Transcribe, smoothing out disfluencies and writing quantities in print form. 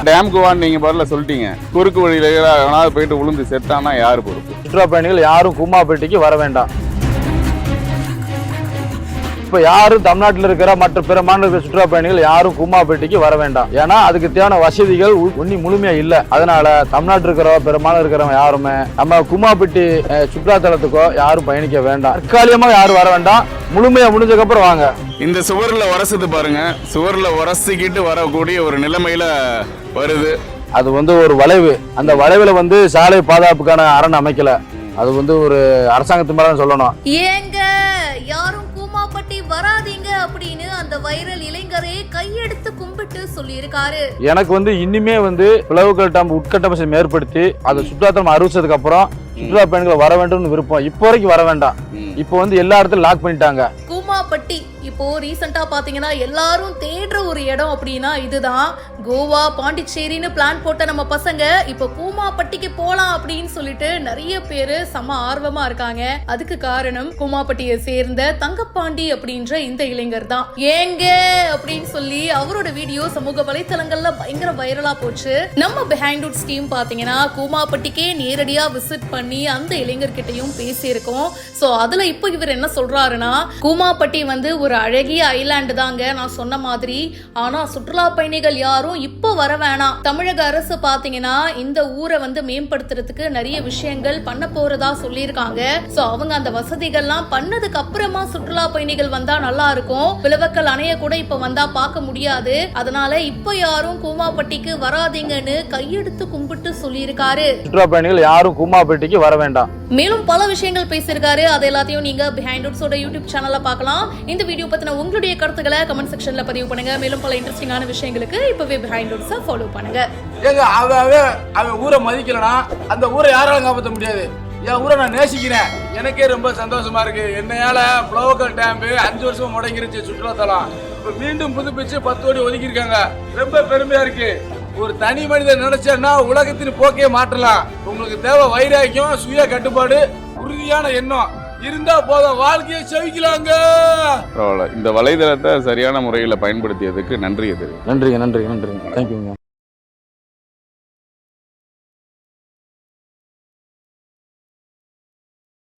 டேம்க்கு வான்னு நீங்க பதில சொல்லிட்டீங்க. குறுக்கு வழியில எவனாவது போயிட்டு விழுந்து செத்தானா யாரு பொறுப்பு? சுற்றுலா பயணிகள் யாரும் கூமாப்பேட்டைக்கு வர வேண்டாம். இப்ப யாரும் தமிழ்நாட்டில் இருக்கிற மற்ற பிற மாநில சுற்றுலா பயணிகள் யாரும் கூமாப்பேட்டைக்கு வர வேண்டாம். ஏன்னா அதுக்கு தேவையான வசதிகள் ஒன்னும் முழுமையா இல்ல. அதனால தமிழ்நாட்டில் இருக்கிற பிற மாநிலம் இருக்கிறவங்க யாருமே நம்ம கூமாப்பேட்டை சுற்றுலா தலத்துக்கோ யாரும் பயணிக்க வேண்டாம். தற்காலிகமா யாரும் வர வேண்டாம். முழுமையா முடிஞ்சதுக்கு அப்புறம் வாங்க. இந்த சுவர்ல உரசுது பாருங்க, சுவர்ல உரசிக்கிட்டு வரக்கூடிய ஒரு நிலைமையில வருது. அது ஒரு வளைவு. அந்த வளைவுல சாலை பாதுகாப்புக்கான அரண் அமைக்கல. அது ஒரு அரசாங்கத்து மேல சொல்லணும். ஏங்க யாரும் கூமாப்பட்டி வராதீங்க அப்படின்னு அந்த வைரல் இளைஞரே கையெடுத்து கும்பிட்டு சொல்லியிருக்காரு. எனக்கு இன்னுமே பிளவுகள் உட்கட்டமைப்பு ஏற்படுத்தி அதை சுற்றுலாத்தலம் அறிவிச்சதுக்கு அப்புறம் சுற்றுலா பயணிகள் வர வேண்டும் விருப்பம். இப்போ வரைக்கும் வர வேண்டாம். இப்போ எல்லா இடத்துலயும் லாக் பண்ணிட்டாங்க. கூமாப்பட்டி இப்போ ரீசெண்டா பாத்தீங்கன்னா எல்லாரும் தேடுற ஒரு இடம் அப்படின்னா இதுதான். கோவா, பாண்டிச்சேரின்னு பிளான் போட்ட நம்ம பசங்க இப்போ கூமாப்பட்டிக்கு போலாம் அப்படின்னு சொல்லிட்டு நிறைய பேரு செம ஆர்வமா இருக்காங்க. அதுக்கு காரணம் கூமாப்பட்டியை சேர்ந்த தங்கப்பாண்டி அப்படின்ற இந்த இளைஞர் தான். ஏங்க அப்படின்னு சொல்லி அவரோட வீடியோ சமூக வலைத்தளங்கள்ல பயங்கர வைரலா போச்சு. நம்ம பிஹைண்ட் வுட்ஸ் டீம் பாத்தீங்கன்னா கூமாப்பட்டிக்கே நேரடியா விசிட் பண்ணி அந்த இளைஞர்கிட்டையும் பேசியிருக்கோம். சோ அதுல இப்போ இவர் என்ன சொல்றாருன்னா, கூமாப்பட்டி ஒரு அழகிய ஐலாண்டு தாங்க நான் சொன்ன மாதிரி. ஆனா சுற்றுலா பயணிகள் யாரும் இப்போ வர வேணாம். தமிழக அரசு பாத்தீங்கன்னா இந்த ஊரை மேம்படுத்துறதுக்கு நிறைய விஷயங்கள் பண்ண போறதா சொல்லியிருக்காங்க. சோ அவங்க அந்த வசதிகள்லாம் பண்ணதுக்கு அப்புறமா சுற்றுலா பயணிகள் வந்தா நல்லா இருக்கும். விளவக்கல் அணைய கூட இப்ப வந்தா பார்க்க முடியாது. அதனால இப்போ யாரும் கூமாப்பட்டிக்கு வராதீங்கன்னு கையெடுத்து கும்பிட்டு சொல்லியிருக்காரு. சுற்றுலா பயணிகள் யாரும் கூமாப்பட்டிக்கு வர வேண்டாம். மேலும் பல விஷயங்கள் பேசியிருக்காரு. அது எல்லாத்தையும் நீங்க பிஹைண்ட் வுட்ஸோட யூடியூப் சேனல்ல பார்க்கலாம். இந்த வீடியோ பத்தின உங்களுடைய கருத்துக்களை கமெண்ட் செக்ஷன்ல பதிவு பண்ணுங்க. மேலும் பல இன்ட்ரெஸ்டிங்கான விஷயங்களுக்கு இப்பவே பிஹைண்ட் வுட்ஸை ஃபாலோ பண்ணுங்க. அவன் ஊரை மதிக்கலனா அந்த ஊரை யாராலும் காப்பாற்ற முடியாது. என் ஊரை நான் நேசிக்கிறேன். எனக்கே ரொம்ப சந்தோஷமா இருக்கு. என்னையால பிளவுக்கல் டேம் 5 வருஷமா முடங்கிருச்சு சுற்றுலாத்தலம். இப்ப மீண்டும் புதுப்பிச்சு 10 கோடி ஒதுக்கியிருக்காங்க. ரொம்ப பெருமையா இருக்கு. ஒரு தனி மனிதன் நினைச்சா உலகத்தின் போக்கே மாற்றலாம். உங்களுக்கு தேவை வைராக்கியம், சுய கட்டுப்பாடு, உறுதியான எண்ணம் இருந்தா போதும், வாழ்க்கையை செவிக்கலாங்க. இந்த வலைதளத்தை சரியான முறையில் பயன்படுத்தியதுக்கு நன்றி. நன்றிங்க. தேங்க்யூங்க.